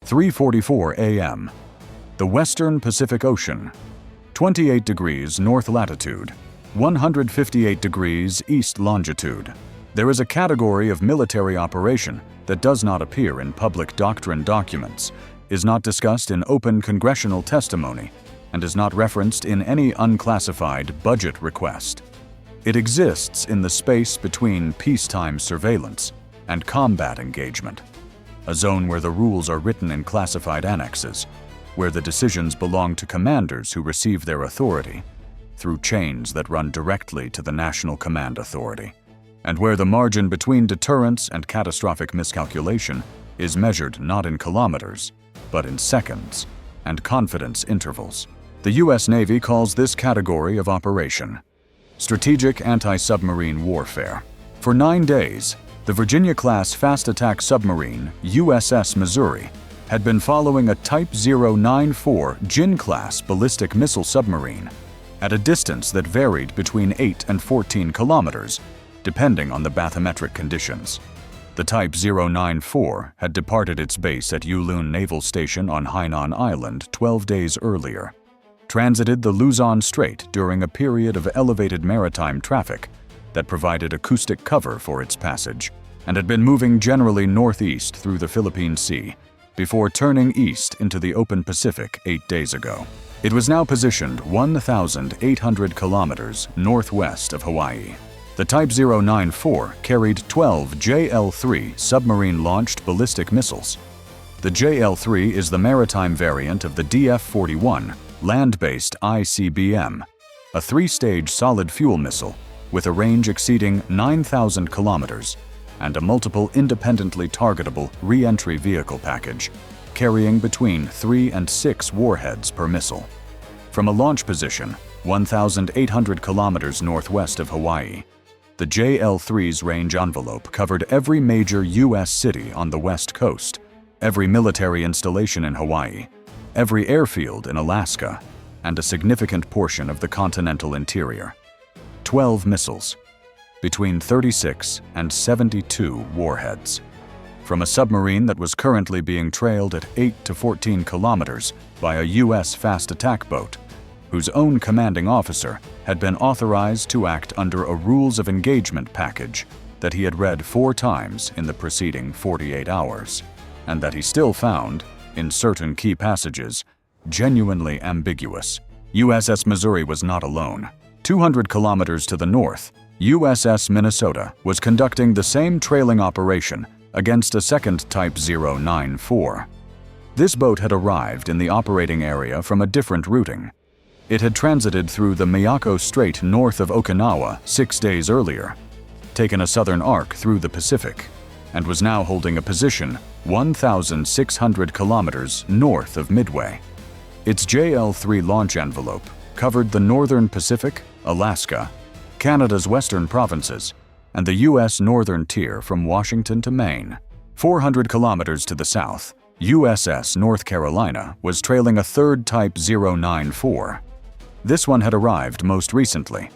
3:44 a.m. The Western Pacific Ocean, 28 degrees north latitude, 158 degrees east longitude. There is a category of military operation that does not appear in public doctrine documents, is not discussed in open congressional testimony, and is not referenced in any unclassified budget request. It exists in the space between peacetime surveillance and combat engagement, a zone where the rules are written in classified annexes, where the decisions belong to commanders who receive their authority through chains that run directly to the National Command Authority, and where the margin between deterrence and catastrophic miscalculation is measured not in kilometers, but in seconds and confidence intervals. The U.S. Navy calls this category of operation strategic anti-submarine warfare. For 9 days, the Virginia-class fast-attack submarine USS Missouri had been following a Type 094 Jin-class ballistic missile submarine at a distance that varied between 8 and 14 kilometers, depending on the bathymetric conditions. The Type 094 had departed its base at Yulun Naval Station on Hainan Island 12 days earlier, transited the Luzon Strait during a period of elevated maritime traffic that provided acoustic cover for its passage, and had been moving generally northeast through the Philippine Sea before turning east into the open Pacific 8 days ago. It was now positioned 1,800 kilometers northwest of Hawaii. The Type 094 carried 12 JL-3 submarine-launched ballistic missiles. The JL-3 is the maritime variant of the DF-41 land-based ICBM, a 3-stage solid-fuel missile with a range exceeding 9,000 kilometers and a multiple independently targetable re-entry vehicle package, carrying between 3 and 6 warheads per missile. From a launch position 1,800 kilometers northwest of Hawaii, the JL-3's range envelope covered every major U.S. city on the West Coast, every military installation in Hawaii, every airfield in Alaska, and a significant portion of the continental interior. 12 missiles, between 36 and 72 warheads. From a submarine that was currently being trailed at 8 to 14 kilometers by a U.S. fast attack boat, whose own commanding officer had been authorized to act under a rules of engagement package that he had read 4 times in the preceding 48 hours, and that he still found, in certain key passages, genuinely ambiguous. USS Missouri was not alone. 200 kilometers to the north, USS Minnesota was conducting the same trailing operation against a second Type 094. This boat had arrived in the operating area from a different routing. It had transited through the Miyako Strait north of Okinawa 6 days earlier, taken a southern arc through the Pacific, and was now holding a position 1,600 kilometers north of Midway. Its JL-3 launch envelope covered the northern Pacific, Alaska, Canada's western provinces, and the U.S. northern tier from Washington to Maine. 400 kilometers to the south, USS North Carolina was trailing a third Type 094. This one had arrived most recently.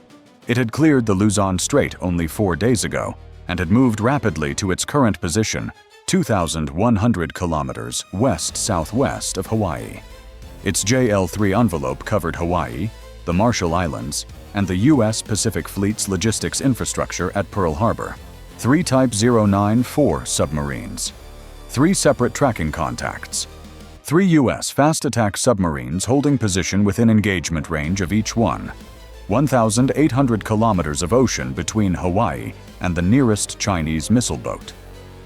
It had cleared the Luzon Strait only 4 days ago and had moved rapidly to its current position 2,100 kilometers west-southwest of Hawaii. Its JL-3 envelope covered Hawaii, the Marshall Islands, and the U.S. Pacific Fleet's logistics infrastructure at Pearl Harbor. 3 Type 094 submarines. 3 separate tracking contacts. 3 U.S. fast-attack submarines holding position within engagement range of each one. 1,800 kilometers of ocean between Hawaii and the nearest Chinese missile boat.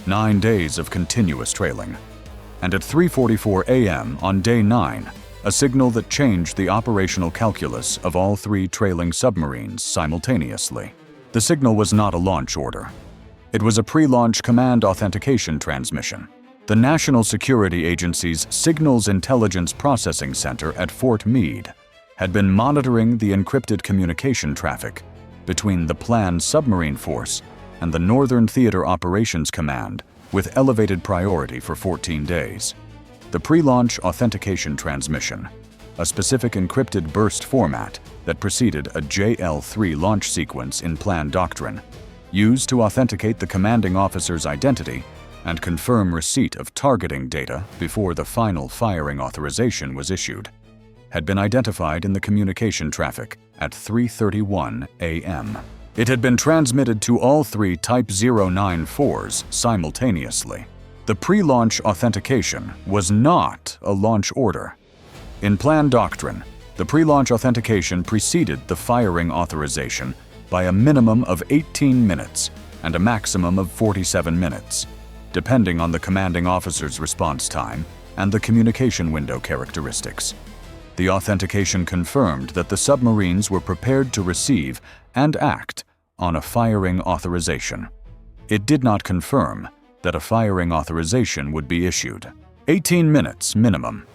9 days of continuous trailing. And at 3:44 a.m. on day 9, a signal that changed the operational calculus of all 3 trailing submarines simultaneously. The signal was not a launch order. It was a pre-launch command authentication transmission. The National Security Agency's Signals Intelligence Processing Center at Fort Meade had been monitoring the encrypted communication traffic between the planned submarine force and the Northern Theater Operations Command with elevated priority for 14 days. The pre-launch authentication transmission, a specific encrypted burst format that preceded a JL-3 launch sequence in plan doctrine, used to authenticate the commanding officer's identity and confirm receipt of targeting data before the final firing authorization was issued, had been identified in the communication traffic at 3:31 a.m. It had been transmitted to all three Type 094s simultaneously. The pre-launch authentication was not a launch order. In plan doctrine, the pre-launch authentication preceded the firing authorization by a minimum of 18 minutes and a maximum of 47 minutes, depending on the commanding officer's response time and the communication window characteristics. The authentication confirmed that the submarines were prepared to receive and act on a firing authorization. It did not confirm that a firing authorization would be issued. 18 minutes minimum.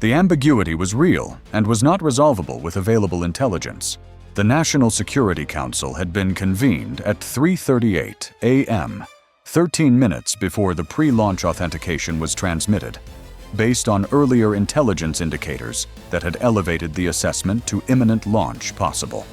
The ambiguity was real and was not resolvable with available intelligence. The National Security Council had been convened at 3:38 a.m., 13 minutes before the pre-launch authentication was transmitted, based on earlier intelligence indicators that had elevated the assessment to imminent launch possible.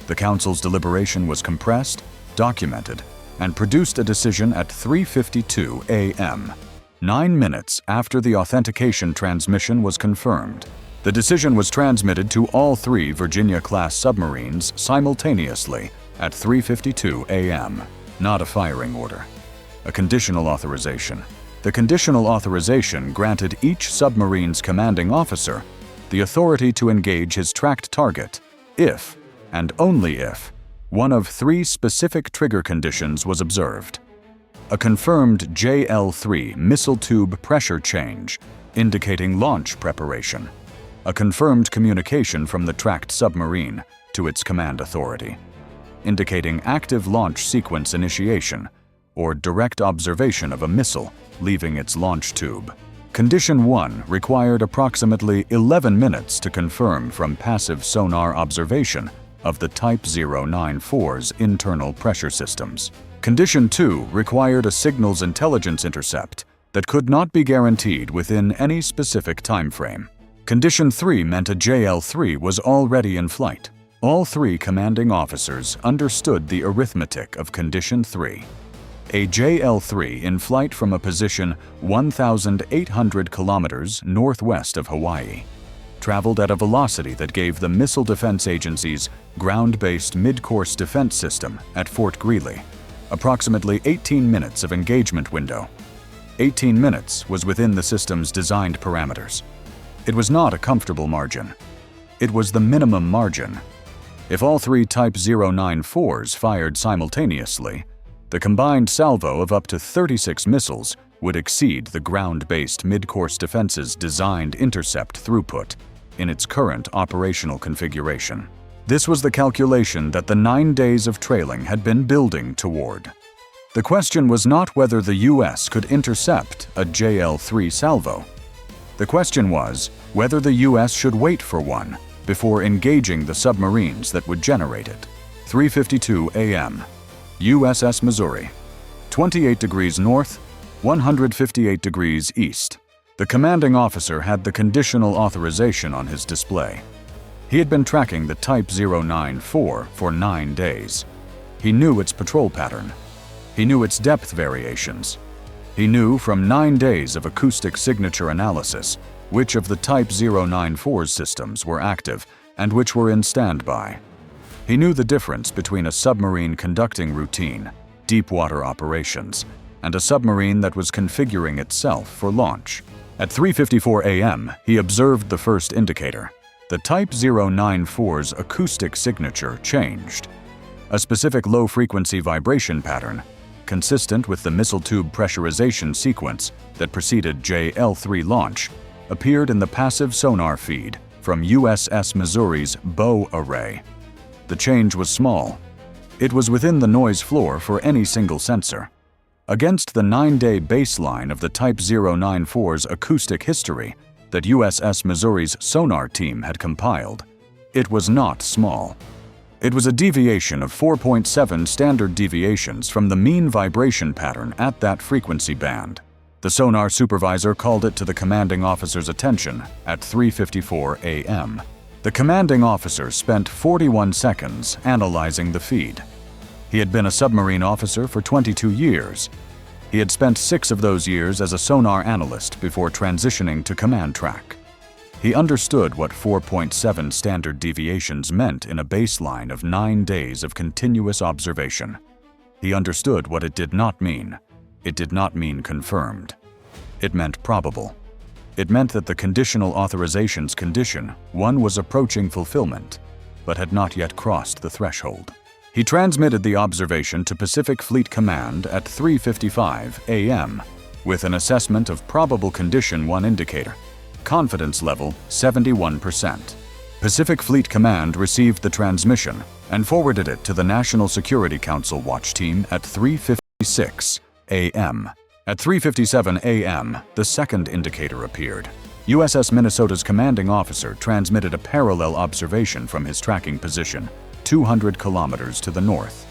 The Council's deliberation was compressed, documented, and produced a decision at 3:52 a.m., 9 minutes after the authentication transmission was confirmed. The decision was transmitted to all three Virginia-class submarines simultaneously at 3:52 a.m., not a firing order. A conditional authorization. The conditional authorization granted each submarine's commanding officer the authority to engage his tracked target if, and only if, one of three specific trigger conditions was observed. A confirmed JL-3 missile tube pressure change, indicating launch preparation. A confirmed communication from the tracked submarine to its command authority, indicating active launch sequence initiation or direct observation of a missile leaving its launch tube. Condition 1 required approximately 11 minutes to confirm from passive sonar observation of the Type 094's internal pressure systems. Condition 2 required a signals intelligence intercept that could not be guaranteed within any specific time frame. Condition 3 meant a JL-3 was already in flight. All three commanding officers understood the arithmetic of Condition 3. A JL-3 in flight from a position 1,800 kilometers northwest of Hawaii traveled at a velocity that gave the Missile Defense Agency's ground-based mid-course defense system at Fort Greely approximately 18 minutes of engagement window. 18 minutes was within the system's designed parameters. It was not a comfortable margin. It was the minimum margin. If all three Type 094s fired simultaneously, the combined salvo of up to 36 missiles would exceed the ground-based mid-course defense's designed intercept throughput in its current operational configuration. This was the calculation that the 9 days of trailing had been building toward. The question was not whether the U.S. could intercept a JL-3 salvo. The question was whether the U.S. should wait for one before engaging the submarines that would generate it. 3:52 a.m. USS Missouri, 28 degrees north, 158 degrees east. The commanding officer had the conditional authorization on his display. He had been tracking the Type 094 for 9 days. He knew its patrol pattern. He knew its depth variations. He knew from 9 days of acoustic signature analysis which of the Type 094's systems were active and which were in standby. He knew the difference between a submarine conducting routine, deep-water operations, and a submarine that was configuring itself for launch. At 3:54 a.m., he observed the first indicator. The Type 094's acoustic signature changed. A specific low-frequency vibration pattern, consistent with the missile tube pressurization sequence that preceded JL-3 launch, appeared in the passive sonar feed from USS Missouri's bow array. The change was small. It was within the noise floor for any single sensor. Against the 9-day baseline of the Type 094's acoustic history that USS Missouri's sonar team had compiled, it was not small. It was a deviation of 4.7 standard deviations from the mean vibration pattern at that frequency band. The sonar supervisor called it to the commanding officer's attention at 3:54 a.m. The commanding officer spent 41 seconds analyzing the feed. He had been a submarine officer for 22 years. He had spent 6 of those years as a sonar analyst before transitioning to command track. He understood what 4.7 standard deviations meant in a baseline of 9 days of continuous observation. He understood what it did not mean. It did not mean confirmed. It meant probable. It meant that the conditional authorization's condition, 1, was approaching fulfillment, but had not yet crossed the threshold. He transmitted the observation to Pacific Fleet Command at 3:55 a.m. with an assessment of probable condition 1 indicator. Confidence level 71%. Pacific Fleet Command received the transmission and forwarded it to the National Security Council watch team at 3:56 a.m. At 3:57 a.m., the second indicator appeared. USS Minnesota's commanding officer transmitted a parallel observation from his tracking position, 200 kilometers to the north.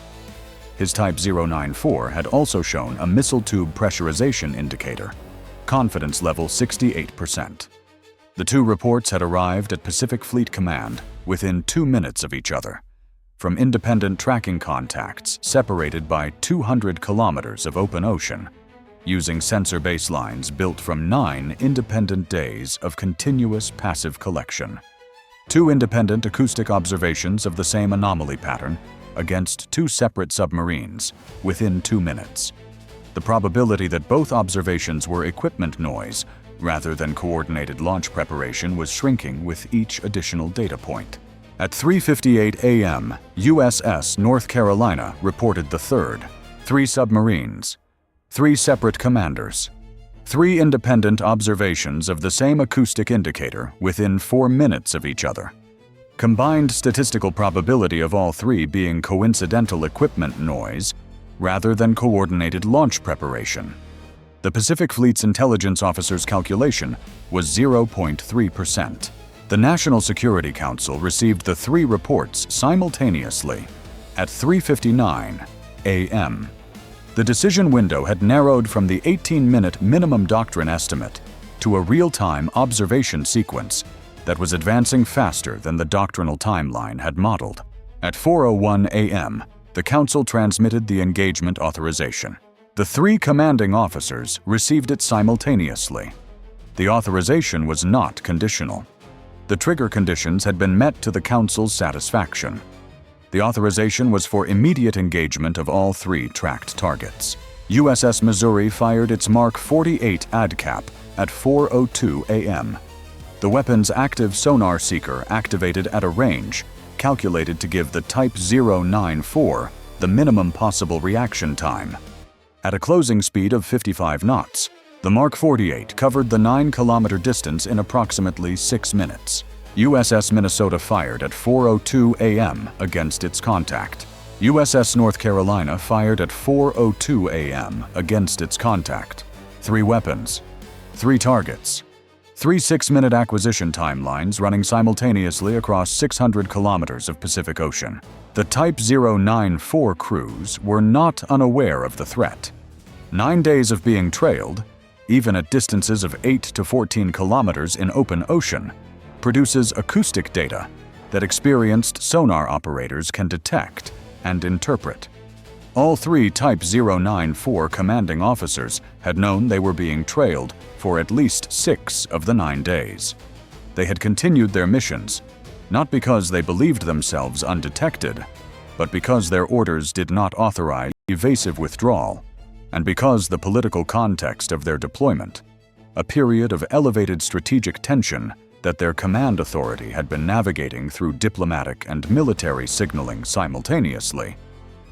His Type 094 had also shown a missile tube pressurization indicator. Confidence level 68%. The 2 reports had arrived at Pacific Fleet Command within 2 minutes of each other, from independent tracking contacts separated by 200 kilometers of open ocean, using sensor baselines built from 9 independent days of continuous passive collection. 2 independent acoustic observations of the same anomaly pattern against 2 separate submarines within 2 minutes. The probability that both observations were equipment noise rather than coordinated launch preparation was shrinking with each additional data point. At 3:58 a.m., USS North Carolina reported the third. 3 submarines, 3 separate commanders, 3 independent observations of the same acoustic indicator within 4 minutes of each other. Combined statistical probability of all 3 being coincidental equipment noise rather than coordinated launch preparation. The Pacific Fleet's intelligence officer's calculation was 0.3%. The National Security Council received the 3 reports simultaneously at 3:59 a.m. The decision window had narrowed from the 18-minute minimum doctrine estimate to a real-time observation sequence that was advancing faster than the doctrinal timeline had modeled. At 4:01 a.m., the Council transmitted the engagement authorization. The 3 commanding officers received it simultaneously. The authorization was not conditional. The trigger conditions had been met to the Council's satisfaction. The authorization was for immediate engagement of all 3 tracked targets. USS Missouri fired its Mk-48 ADCAP at 4:02 a.m. The weapon's active sonar seeker activated at a range calculated to give the Type 094 the minimum possible reaction time. At a closing speed of 55 knots, the Mk-48 covered the 9-kilometer distance in approximately 6 minutes. USS Minnesota fired at 4:02 a.m. against its contact. USS North Carolina fired at 4:02 a.m. against its contact. 3 weapons, 3 targets, 3 6-minute acquisition timelines running simultaneously across 600 kilometers of Pacific Ocean. The Type 094 crews were not unaware of the threat. 9 days of being trailed, even at distances of 8 to 14 kilometers in open ocean, produces acoustic data that experienced sonar operators can detect and interpret. All 3 Type 094 commanding officers had known they were being trailed for at least 6 of the 9 days. They had continued their missions, not because they believed themselves undetected, but because their orders did not authorize evasive withdrawal, and because the political context of their deployment, a period of elevated strategic tension that their command authority had been navigating through diplomatic and military signaling simultaneously,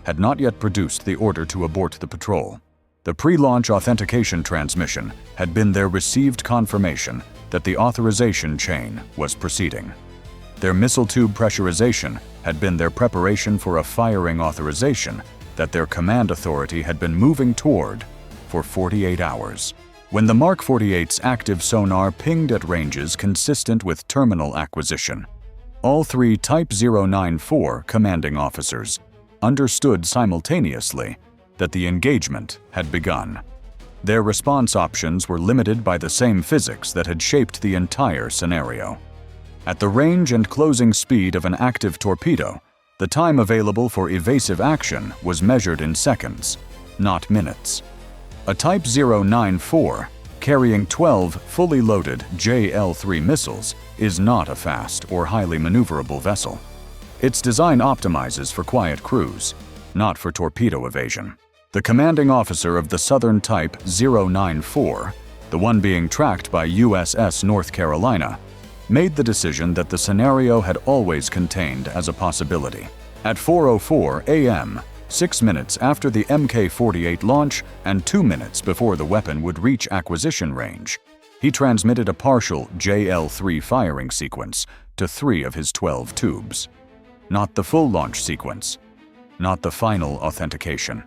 had not yet produced the order to abort the patrol. The pre-launch authentication transmission had been their received confirmation that the authorization chain was proceeding. Their missile tube pressurization had been their preparation for a firing authorization that their command authority had been moving toward for 48 hours. When the Mk-48's active sonar pinged at ranges consistent with terminal acquisition, all 3 Type 094 commanding officers understood simultaneously that the engagement had begun. Their response options were limited by the same physics that had shaped the entire scenario. At the range and closing speed of an active torpedo, the time available for evasive action was measured in seconds, not minutes. A Type 094, carrying 12 fully loaded JL-3 missiles, is not a fast or highly maneuverable vessel. Its design optimizes for quiet cruise, not for torpedo evasion. The commanding officer of the Southern Type 094, the one being tracked by USS North Carolina, made the decision that the scenario had always contained as a possibility. At 4:04 a.m., 6 minutes after the Mk-48 launch and 2 minutes before the weapon would reach acquisition range, he transmitted a partial JL-3 firing sequence to 3 of his 12 tubes. Not the full launch sequence, not the final authentication.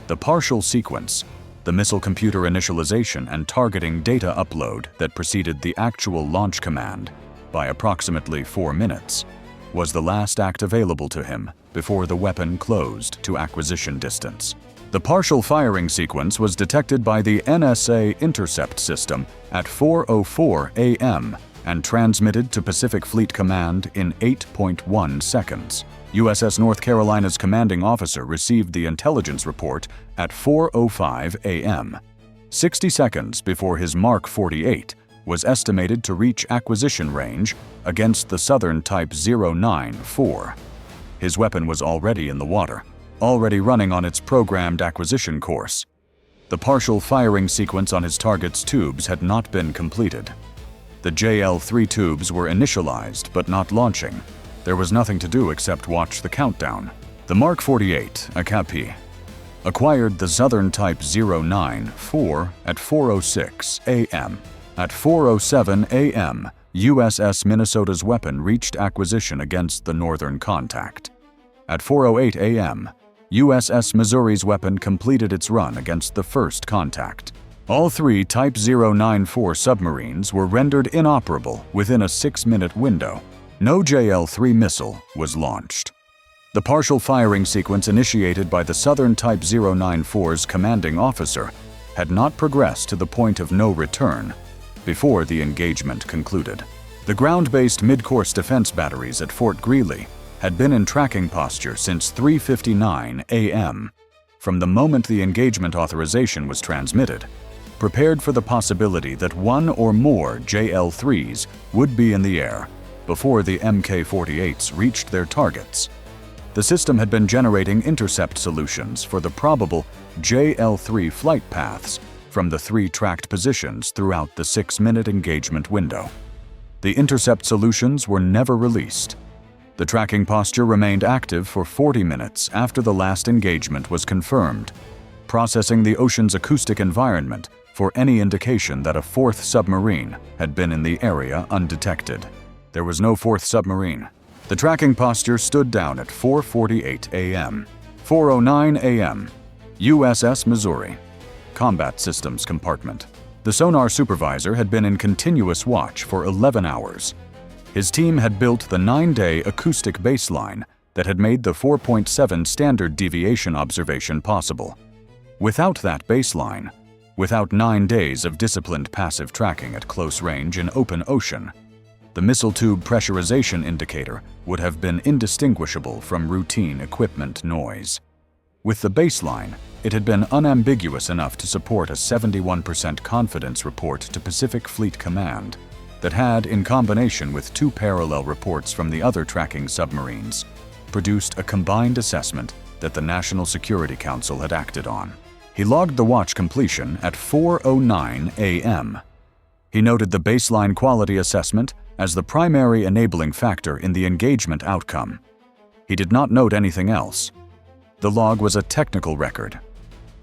The partial sequence, the missile computer initialization and targeting data upload that preceded the actual launch command by approximately 4 minutes, was the last act available to him before the weapon closed to acquisition distance. The partial firing sequence was detected by the NSA intercept system at 4:04 a.m. and transmitted to Pacific Fleet Command in 8.1 seconds. USS North Carolina's commanding officer received the intelligence report at 4:05 a.m., 60 seconds before his Mk-48 was estimated to reach acquisition range against the Southern Type 094. His weapon was already in the water, already running on its programmed acquisition course. The partial firing sequence on his target's tubes had not been completed. The JL-3 tubes were initialized but not launching. There was nothing to do except watch the countdown. The Mk-48 ADCAP acquired the Southern Type 094 at 4:06 a.m. At 4:07 a.m., USS Minnesota's weapon reached acquisition against the northern contact. At 4:08 a.m., USS Missouri's weapon completed its run against the first contact. All 3 Type 094 submarines were rendered inoperable within a 6-minute window. No JL-3 missile was launched. The partial firing sequence initiated by the Southern Type 094's commanding officer had not progressed to the point of no return before the engagement concluded. The ground-based mid-course defense batteries at Fort Greely had been in tracking posture since 3:59 a.m. from the moment the engagement authorization was transmitted, prepared for the possibility that 1 or more JL-3s would be in the air before the Mk-48s reached their targets. The system had been generating intercept solutions for the probable JL-3 flight paths from the 3 tracked positions throughout the 6-minute engagement window. The intercept solutions were never released. The tracking posture remained active for 40 minutes after the last engagement was confirmed, processing the ocean's acoustic environment for any indication that a 4th submarine had been in the area undetected. There was no 4th submarine. The tracking posture stood down at 4:48 a.m. 4:09 a.m. USS Missouri. Combat Systems Compartment. The sonar supervisor had been in continuous watch for 11 hours. His team had built the 9-day acoustic baseline that had made the 4.7 standard deviation observation possible. Without that baseline, without 9 days of disciplined passive tracking at close range in open ocean, the missile tube pressurization indicator would have been indistinguishable from routine equipment noise. With the baseline, it had been unambiguous enough to support a 71% confidence report to Pacific Fleet Command that had, in combination with 2 parallel reports from the other tracking submarines, produced a combined assessment that the National Security Council had acted on. He logged the watch completion at 4:09 a.m. He noted the baseline quality assessment as the primary enabling factor in the engagement outcome. He did not note anything else. The log was a technical record.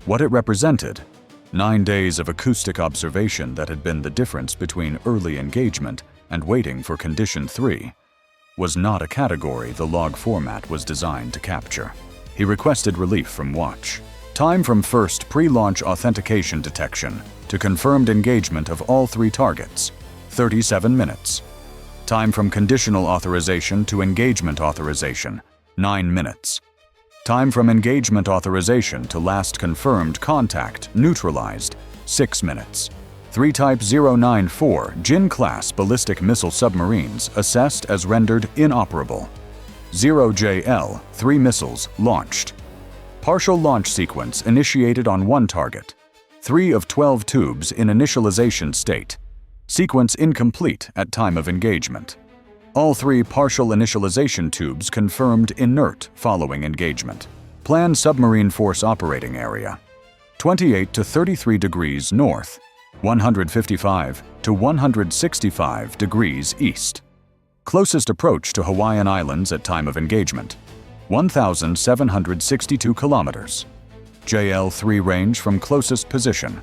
What it represented, 9 days of acoustic observation that had been the difference between early engagement and waiting for Condition 3, was not a category the log format was designed to capture. He requested relief from watch. Time from first pre-launch authentication detection to confirmed engagement of all 3 targets, 37 minutes. Time from conditional authorization to engagement authorization, 9 minutes. Time from engagement authorization to last confirmed contact neutralized, 6 minutes. 3 Type 094 Jin-class ballistic missile submarines assessed as rendered inoperable. 0 JL-3 missiles launched. Partial launch sequence initiated on 1 target, 3 of 12 tubes in initialization state. Sequence incomplete at time of engagement. All 3 partial initialization tubes confirmed inert following engagement. Planned submarine force operating area: 28 to 33 degrees north, 155 to 165 degrees east. Closest approach to Hawaiian Islands at time of engagement: 1,762 kilometers. JL-3 range from closest position,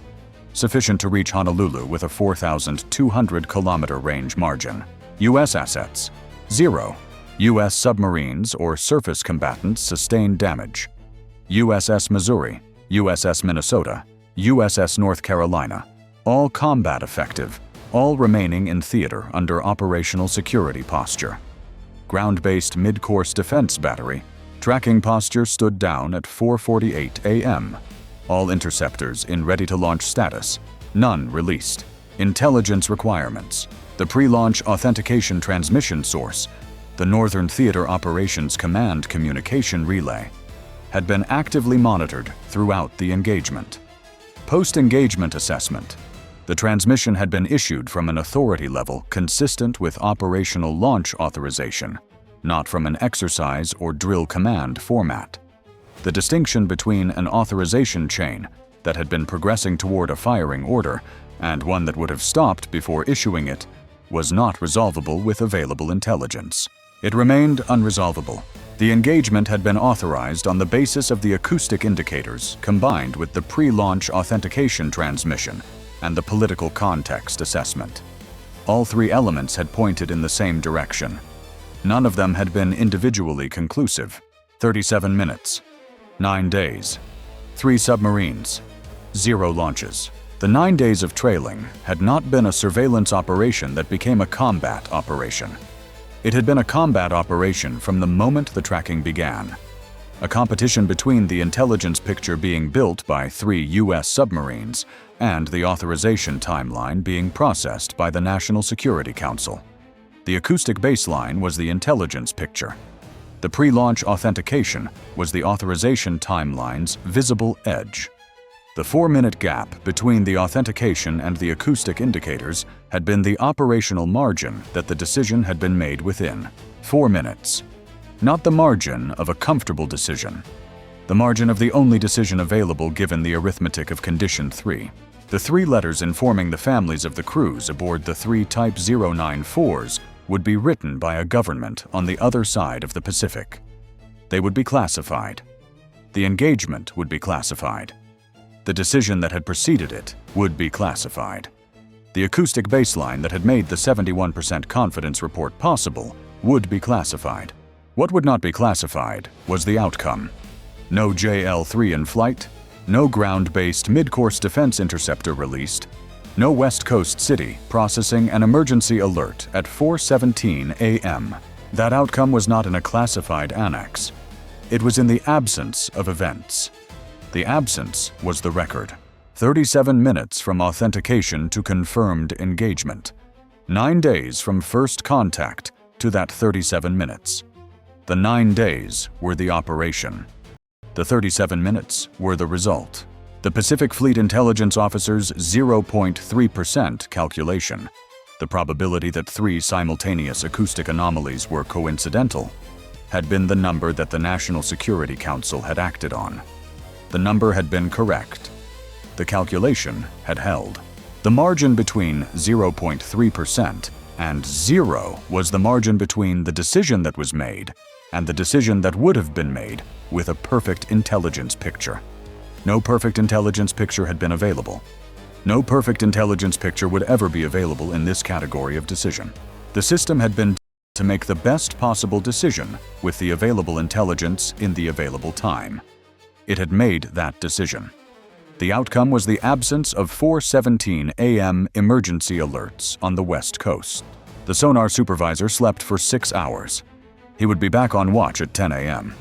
sufficient to reach Honolulu with a 4,200 kilometer range margin. U.S. assets: 0. U.S. submarines or surface combatants sustained damage. USS Missouri, USS Minnesota, USS North Carolina, all combat effective, all remaining in theater under operational security posture. Ground-based mid-course defense battery, tracking posture stood down at 4:48 a.m. All interceptors in ready-to-launch status, none released. Intelligence requirements: the pre-launch authentication transmission source, the Northern Theater Operations Command communication relay, had been actively monitored throughout the engagement. Post-engagement assessment: the transmission had been issued from an authority level consistent with operational launch authorization, not from an exercise or drill command format. The distinction between an authorization chain that had been progressing toward a firing order and one that would have stopped before issuing it was not resolvable with available intelligence. It remained unresolvable. The engagement had been authorized on the basis of the acoustic indicators combined with the pre-launch authentication transmission and the political context assessment. All 3 elements had pointed in the same direction. None of them had been individually conclusive. 37 minutes. 9 days. 3 submarines. 0 launches. The 9 days of trailing had not been a surveillance operation that became a combat operation. It had been a combat operation from the moment the tracking began. A competition between the intelligence picture being built by 3 U.S. submarines and the authorization timeline being processed by the National Security Council. The acoustic baseline was the intelligence picture. The pre-launch authentication was the authorization timeline's visible edge. The 4-minute gap between the authentication and the acoustic indicators had been the operational margin that the decision had been made within. 4 minutes. Not the margin of a comfortable decision. The margin of the only decision available given the arithmetic of Condition 3. The 3 letters informing the families of the crews aboard the 3 Type 094s would be written by a government on the other side of the Pacific. They would be classified. The engagement would be classified. The decision that had preceded it would be classified. The acoustic baseline that had made the 71% confidence report possible would be classified. What would not be classified was the outcome. No JL-3 in flight, no ground-based mid-course defense interceptor released, no West Coast City processing an emergency alert at 4:17 a.m. That outcome was not in a classified annex. It was in the absence of events. The absence was the record. 37 minutes from authentication to confirmed engagement. 9 days from first contact to that 37 minutes. The 9 days were the operation. The 37 minutes were the result. The Pacific Fleet Intelligence Officer's 0.3% calculation, the probability that 3 simultaneous acoustic anomalies were coincidental, had been the number that the National Security Council had acted on. The number had been correct. The calculation had held. The margin between 0.3% and 0 was the margin between the decision that was made and the decision that would have been made with a perfect intelligence picture. No perfect intelligence picture had been available. No perfect intelligence picture would ever be available in this category of decision. The system had been to make the best possible decision with the available intelligence in the available time. It had made that decision. The outcome was the absence of 4:17 a.m. emergency alerts on the West Coast. The sonar supervisor slept for 6 hours. He would be back on watch at 10 a.m.